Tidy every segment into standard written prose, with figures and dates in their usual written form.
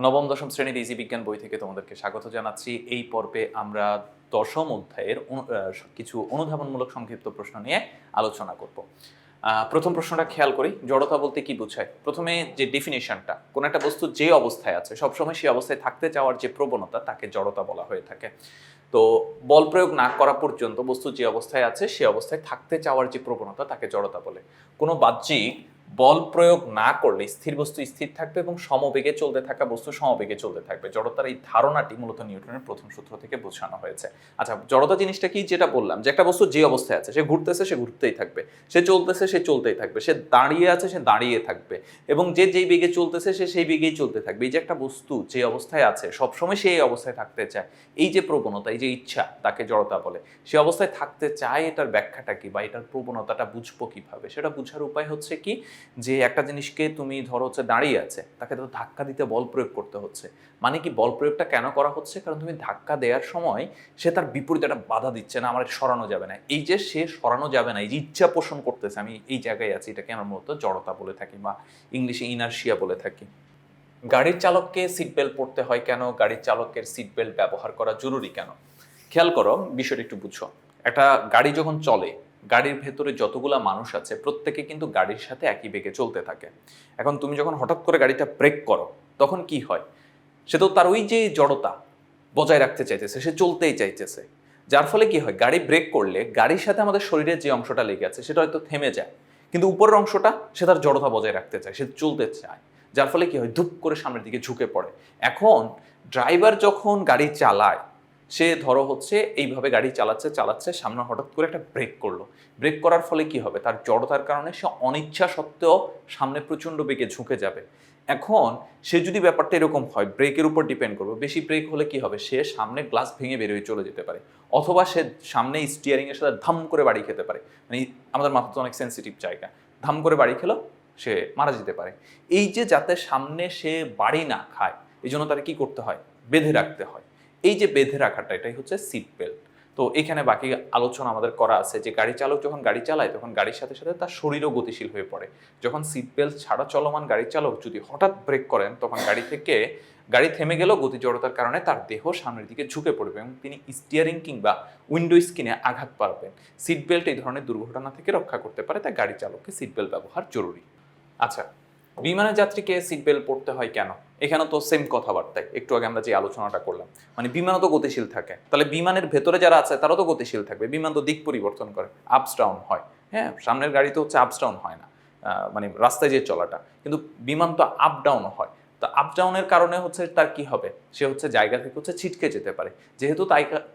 নবম দশম শ্রেণীর ইজি বিজ্ঞান বই থেকে তোমাদেরকে স্বাগত জানাচ্ছি। এই পর্বে আমরা দশম অধ্যায়ের কিছু অনুধাবনমূলক সংক্ষিপ্ত প্রশ্ন নিয়ে আলোচনা করব। প্রথম প্রশ্নটা খেয়াল করি, জড়তা বলতে কি বোঝায়। প্রথমে যে ডেফিনেশনটা, কোন একটা বস্তু যে অবস্থায় আছে সবসময় সেই অবস্থায় থাকতে চাওয়ার যে প্রবণতা তাকে জড়তা বলা হয়ে থাকে। তো বল প্রয়োগ না করা পর্যন্ত বস্তু যে অবস্থায় আছে সে অবস্থায় থাকতে চাওয়ার যে প্রবণতা তাকে জড়তা বলে। কোনো বাহ্যিক বল প্রয়োগ না করলে স্থির বস্তু স্থির থাকবে এবং সমবেগে চলতে থাকা বস্তু সমবেগে চলতে থাকবে। জড়তার এই ধারণাটি মূলত নিউটনের প্রথম সূত্র থেকে বোঝানো হয়েছে। আচ্ছা, জড়তা জিনিসটা কি, যেটা বললাম যে একটা বস্তু যে অবস্থায় আছে সে ঘুরতেছে, সে ঘুরতেই থাকবে, সে চলতেছে, সে চলতেই থাকবে, সে দাঁড়িয়ে আছে, সে দাঁড়িয়ে থাকবে, এবং যে যেই বেগে চলতেছে সে সেই বেগেই চলতে থাকবে। এই যে একটা বস্তু যে অবস্থায় আছে সবসময় সেই অবস্থায় থাকতে চায়, এই যে প্রবণতা, এই যে ইচ্ছা, তাকে জড়তা বলে। সে অবস্থায় থাকতে চায়, এটার ব্যাখ্যাটা কি বা এটার প্রবণতাটা বুঝবো কিভাবে? সেটা বুঝার উপায় হচ্ছে কি, যে একটা জিনিসকে তুমি ধরো হচ্ছে দাঁড়িয়ে আছে, তাকে তো ধাক্কা দিতে বল প্রয়োগ করতে হচ্ছে। মানে কি, বল প্রয়োগটা কেন করা হচ্ছে? কারণ তুমি ধাক্কা দেওয়ার সময় সে তার বিপরীতে একটা বাধা দিচ্ছে না, আমার সরানো যাবে না। এই যে সে সরানো যাবে না, এই যে ইচ্ছা পোষণ করতেছে আমি এই জায়গায় আছি, এটাকে আমরা মূলত জড়তা বলে থাকি বা ইংলিশে ইনার্শিয়া বলে থাকি। গাড়ির চালককে সিট বেল্ট পরতে হয় কেন? গাড়ির চালকের সিট বেল্ট ব্যবহার করা জরুরি কেন? খেয়াল করো, বিষয়টা একটু বুঝো। একটা গাড়ি যখন চলে, গাড়ির ভেতরে যতগুলা মানুষ আছে প্রত্যেকে কিন্তু গাড়ির সাথে একই বেগে চলতে থাকে। এখন তুমি যখন হঠাৎ করে গাড়িটা ব্রেক করো, তখন কি হয়? সে তো তার ওই যে জড়তা বজায় রাখতে চাইতেছে, সে চলতেই চাইতেছে। যার ফলে কি হয়, গাড়ি ব্রেক করলে গাড়ির সাথে আমাদের শরীরের যে অংশটা লেগে আছে সেটা হয়তো থেমে যায়, কিন্তু উপরের অংশটা সে তার জড়তা বজায় রাখতে চায়, সে চলতে চায়। যার ফলে কি হয়, ধুপ করে সামনের দিকে ঝুঁকে পড়ে। এখন ড্রাইভার যখন গাড়ি চালায়, সে ধরো হচ্ছে এইভাবে গাড়ি চালাচ্ছে চালাচ্ছে, সামনে হঠাৎ করে একটা ব্রেক করলো। ব্রেক করার ফলে কি হবে, তার জড়তার কারণে সে অনিচ্ছা সত্ত্বেও সামনে প্রচণ্ড বেগে ঝুঁকে যাবে। এখন সে যদি ব্যাপারটা এরকম হয়, ব্রেকের উপর ডিপেন্ড করবে, বেশি ব্রেক হলে কি হবে, সে সামনে গ্লাস ভেঙে বেরিয়ে চলে যেতে পারে, অথবা সে সামনে স্টিয়ারিং এর সাথে ধাম করে বাড়ি খেতে পারে। মানে আমাদের মাথা তো অনেক সেন্সিটিভ জায়গা, ধাম করে বাড়ি খেলো, সে মারা যেতে পারে। এই যে যাতে সামনে সে বাড়ি না খায়, এই জন্য তারা কি করতে হয়, বেঁধে রাখতে হয়। এই যে বেঁধে রাখাটা, এটাই হচ্ছে সিট বেল্ট। তো এখানে বাকি আলোচনা আমাদের করা আছে যে গাড়ি চালক যখন গাড়ি চালায় তখন গাড়ির সাথে সাথে তার শরীরও গতিশীল হয়ে পড়ে। যখন সিট বেল্ট ছাড়া চলমান গাড়ি চালক যদি হঠাৎ ব্রেক করেন, তখন গাড়ি থেমে গেলেও গতি জড়তার কারণে তার দেহ সামনের দিকে ঝুঁকে পড়বে এবং তিনি স্টিয়ারিং কিংবা উইন্ডো স্ক্রিনে আঘাত পাবেন। সিট বেল্ট এই ধরনের দুর্ঘটনা থেকে রক্ষা করতে পারে, তাই গাড়ি চালককে সিট বেল্ট ব্যবহার জরুরি। আচ্ছা, বিমানের যাত্রীকে সিট বেল্ট পরতে হয় কেন? এখানে তো সেম কথাবার্তায় একটু আগে আমরা যে আলোচনাটা করলাম, মানে বিমানও তো গতিশীল থাকে, তাহলে বিমানের ভেতরে যারা আছে তারাও তো গতিশীল থাকবে। বিমান তো দিক পরিবর্তন করে, আপস ডাউন হয়। হ্যাঁ, সামনের গাড়ি তো হচ্ছে আপস ডাউন হয় না, মানে রাস্তায় যে চলাটা, কিন্তু বিমান তো আপ ডাউন হয়। তো আপ ডাউনের কারণে হচ্ছে তার কি হবে, সে হচ্ছে জায়গা থেকে হচ্ছে ছিটকে যেতে পারে। যেহেতু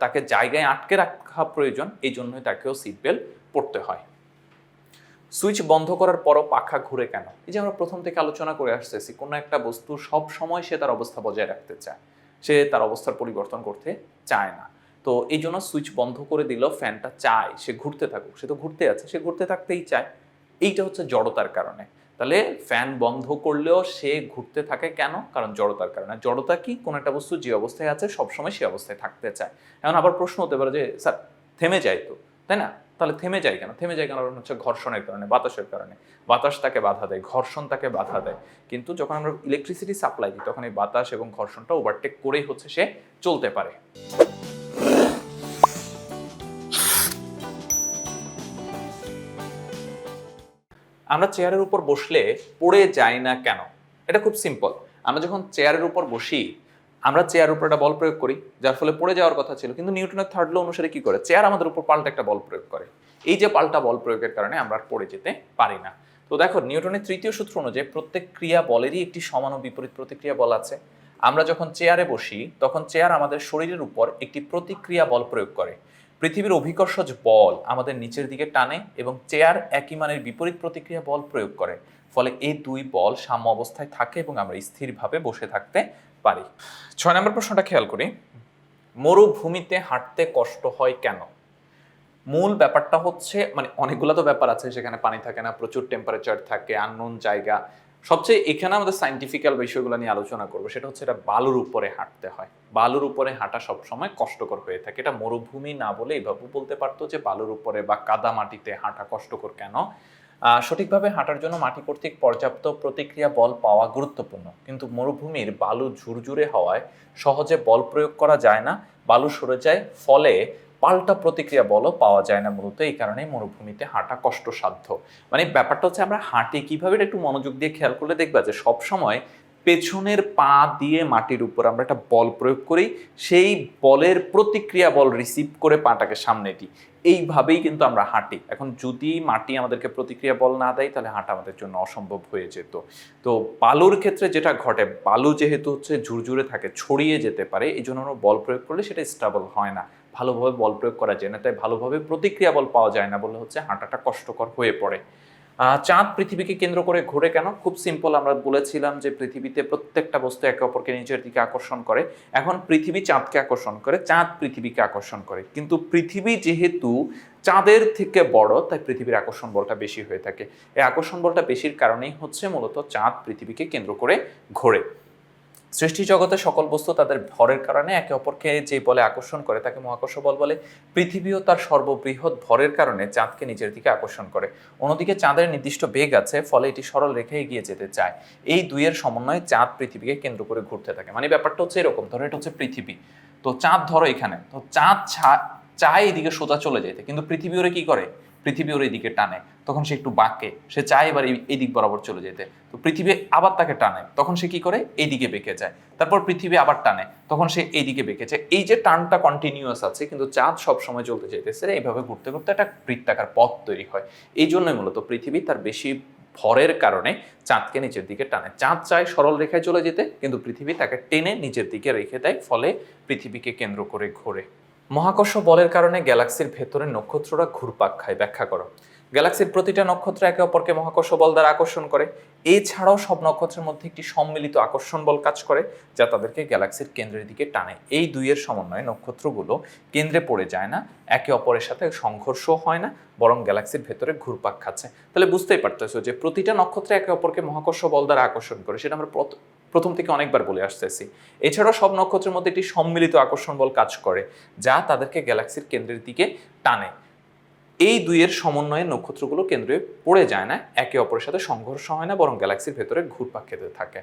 তাকে জায়গায় আটকে রাখা প্রয়োজন, এই জন্যই তাকেও সিট বেল্ট পরতে হয়। সুইচ বন্ধ করার পরও পাখা ঘুরে কেন? এই যে আমরা প্রথম থেকে আলোচনা করে আসতেছি, কোনো একটা বস্তু সব সময় সে তার অবস্থা বজায় রাখতে চায়, সে তার অবস্থার পরিবর্তন করতে চায় না। তো এই জন্য সুইচ বন্ধ করে দিল, ফ্যানটা চায় সে ঘুরতে থাকুক, সে তো ঘুরতে আছে, সে ঘুরতে থাকতেই চায়। এইটা হচ্ছে জড়তার কারণে। তাহলে ফ্যান বন্ধ করলেও সে ঘুরতে থাকে কেন? কারণ জড়তার কারণে। জড়তা কি, কোনো একটা বস্তু যে অবস্থায় আছে সবসময় সে অবস্থায় থাকতে চায়। এখন আবার প্রশ্ন হতে পারে যে স্যার থেমে যায় তো, তাই না? তাহলে থেমে যায় কেন? থেমে যায় কারণ হচ্ছে ঘর্ষণের কারণে, বাতাসের কারণে। বাতাস তাকে বাধা দেয়, ঘর্ষণ তাকে বাধা দেয়। কিন্তু যখন আমরা ইলেকট্রিসিটি সাপ্লাই দিই, তখন এই বাতাস এবং ঘর্ষণটা ওভারটেক করেই হচ্ছে সে চলতে পারে। আমরা চেয়ারের উপর বসলে পড়ে যাই না কেন? এটা খুব সিম্পল। আমরা যখন চেয়ারের উপর বসি, আমরা চেয়ারের উপর একটা বল প্রয়োগ করি, যার ফলে পড়ে যাওয়ার কথা ছিল, কিন্তু নিউটনের থার্ড ল অনুসারে কি করে, চেয়ার আমাদের উপর পাল্টা একটা বল প্রয়োগ করে। এই যে পাল্টা বল প্রয়োগের কারণে আমরা আর পড়ে যেতে পারি না। তো দেখো, নিউটনের তৃতীয় সূত্র অনুযায়ী প্রত্যেক ক্রিয়া বলেরই একটি সমান ও বিপরীত প্রতিক্রিয়া বল আছে। আমরা যখন চেয়ারে বসি, তখন চেয়ার আমাদের শরীরের উপর একটি প্রতিক্রিয়া বল প্রয়োগ করে। পৃথিবীর অভিকর্ষজ বল আমাদের নিচের দিকে টানে এবং চেয়ার একই মানের বিপরীত প্রতিক্রিয়া বল প্রয়োগ করে। ফলে এই দুই বল সাম্য অবস্থায় থাকে এবং আমরা স্থিরভাবে বসে থাকতে পারি। 6 নম্বর প্রশ্নটা খেয়াল করি, মরুভূমিতে হাঁটতে কষ্ট হয় কেন? মূল ব্যাপারটা হচ্ছে, মানে অনেকগুলো তো ব্যাপার আছে, সেখানে পানি থাকে না, প্রচুর টেম্পারেচার থাকে, আননোন জায়গা। সবচেয়ে এখানে আমাদের সায়েন্টিফিক্যাল বিষয়গুলো নিয়ে আলোচনা করবো, সেটা হচ্ছে এটা বালুর উপরে হাঁটতে হয়। বালুর উপরে হাঁটা সবসময় কষ্টকর হয়ে থাকে। এটা মরুভূমি না বলে এভাবে বলতে পারতো যে বালুর উপরে বা কাদা মাটিতে হাঁটা কষ্টকর কেন। সঠিকভাবে হাঁটার জন্য মাটি কর্তৃক পর্যাপ্ত প্রতিক্রিয়া বল পাওয়া গুরুত্বপূর্ণ, কিন্তু মরুভূমির বালু ঝুরঝুরে হওয়ায় সহজে বল প্রয়োগ করা যায় না, বালু সরে যায়, ফলে পাল্টা প্রতিক্রিয়া বলও পাওয়া যায় না। মূলত এই কারণেই মরুভূমিতে হাঁটা কষ্টসাধ্য। মানে ব্যাপারটা হচ্ছে আমরা হাঁটি কিভাবে, এটা একটু মনোযোগ দিয়ে খেয়াল করলে দেখবা যে সবসময় পেছনের পা দিয়ে মাটির উপর আমরা একটা বল প্রয়োগ করি, সেই বলের প্রতিক্রিয়া বল রিসিভ করে পাটাকে সামনে দিই, এইভাবেই কিন্তু আমরা হাঁটি। এখন যদি মাটি আমাদেরকে প্রতিক্রিয়া বল না দেয় তাহলে হাঁটা আমাদের জন্য অসম্ভব হয়ে যেত। তো বালুর ক্ষেত্রে যেটা ঘটে, বালু যেহেতু হচ্ছে ঝুরঝুরে থাকে, ছড়িয়ে যেতে পারে, এই জন্য আমরা বল প্রয়োগ করলে সেটা স্টেবল হয় না, ভালোভাবে বল প্রয়োগ করা যায় না, তাই ভালোভাবে প্রতিক্রিয়া বল পাওয়া যায় না বলে হচ্ছে হাঁটাটা কষ্টকর হয়ে পড়ে। চাঁদ পৃথিবীকে কেন্দ্র করে ঘোরে কেন? খুব সিম্পল, আমরা বলেছিলাম যে পৃথিবীতে প্রত্যেকটা বস্তু একে অপরকে নিজের দিকে আকর্ষণ করে। এখন পৃথিবী চাঁদকে আকর্ষণ করে, চাঁদ পৃথিবীকে আকর্ষণ করে, কিন্তু পৃথিবী যেহেতু চাঁদের থেকে বড় তাই পৃথিবীর আকর্ষণ বলটা বেশি হয়ে থাকে। এই আকর্ষণ বলটা বেশির কারণেই হচ্ছে মূলত চাঁদ পৃথিবীকে কেন্দ্র করে ঘোরে। সৃষ্টি জগতে সকল বস্তু তাদের ভরের কারণে একে অপরকে যে বলে আকর্ষণ করে তাকে মহাকর্ষ বল বলে। পৃথিবীও তার সর্ববৃহৎ ভরের কারণে চাঁদকে নিজের দিকে আকর্ষণ করে। অন্যদিকে চাঁদের নির্দিষ্ট বেগ আছে, ফলে এটি সরল রেখে এগিয়ে যেতে চায়। এই দুইয়ের সমন্বয়ে চাঁদ পৃথিবীকে কেন্দ্র করে ঘুরতে থাকে। মানে ব্যাপারটা হচ্ছে এরকম, ধরো এটা হচ্ছে পৃথিবী, তো চাঁদ ধরো এখানে, তো চাঁদ চায় এদিকে সোজা চলে যেতে, কিন্তু পৃথিবী ওরে কি করে, পৃথিবী ওর এইদিকে টানে, তখন সে একটু বাঁকে, সে চায় এবার এই দিক বরাবর চলে যেতে, তো পৃথিবী আবার তাকে টানে, তখন সে কি করে, এইদিকে বেঁকে যায়, তারপর পৃথিবী আবার টানে, তখন সে এইদিকে বেঁকে যায়। এই যে টানটা কন্টিনিউয়াস আছে, কিন্তু চাঁদ সবসময় চলতে চাইতেছে, এইভাবে ঘুরতে ঘুরতে একটা বৃত্তাকার পথ তৈরি হয়। এই জন্যই মূলত পৃথিবী তার বেশি ভরের কারণে চাঁদকে নিচের দিকে টানে। চাঁদ চায় সরল রেখায় চলে যেতে, কিন্তু পৃথিবী তাকে টেনে নিচের দিকে রেখে দেয়, ফলে পৃথিবীকে কেন্দ্র করে ঘোরে। মহাকর্ষ বলের কারণে গ্যালাক্সির ভেতরে নক্ষত্ররা ঘুরপাক খায়, ব্যাখ্যা করো। গ্যালাক্সির প্রতিটা নক্ষত্র একে অপরকে মহাকর্ষ বল দ্বারা আকর্ষণ করে। এছাড়াও সব নক্ষত্রের মধ্যে একটি সম্মিলিত আকর্ষণ বল কাজ করে, যা তাদেরকে গ্যালাক্সির কেন্দ্রের দিকে টানে। এই দুইয়ের সমন্বয়ে নক্ষত্রগুলো কেন্দ্রে পড়ে যায় না, একে অপরের সাথে সংঘর্ষ হয় না, বরং গ্যালাক্সির ভেতরে ঘুরপাক খাচ্ছে। তাহলে বুঝতেই পারতেছো যে প্রতিটা নক্ষত্র একে অপরকে মহাকর্ষ বল দ্বারা আকর্ষণ করে, সেটা আমরা প্রথম থেকে অনেকবার বলে আসতেছি। এছাড়াও সব নক্ষত্রের মধ্যে একটি সম্মিলিত আকর্ষণ বল কাজ করে, যা তাদেরকে গ্যালাক্সির কেন্দ্রের দিকে টানে। এই দুইয়ের সমন্বয়ে নক্ষত্রগুলো কেন্দ্রে পড়ে যায় না, একে অপরের সাথে সংঘর্ষ হয় না, বরং গ্যালাক্সির ভেতরে ঘুরপাক খেতে থাকে।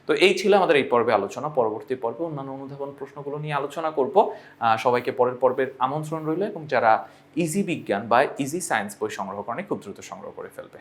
তো এই ছিল আমাদের এই পর্বে আলোচনা। পরবর্তী পর্বে অন্যান্য অনুধাবন প্রশ্নগুলো নিয়ে আলোচনা করব। সবাইকে পরের পর্বের আমন্ত্রণ রইল, এবং যারা ইজি বিজ্ঞান বা ইজি সায়েন্স বই সংগ্রহ করেন খুব দ্রুত সংগ্রহ করে ফেলবে।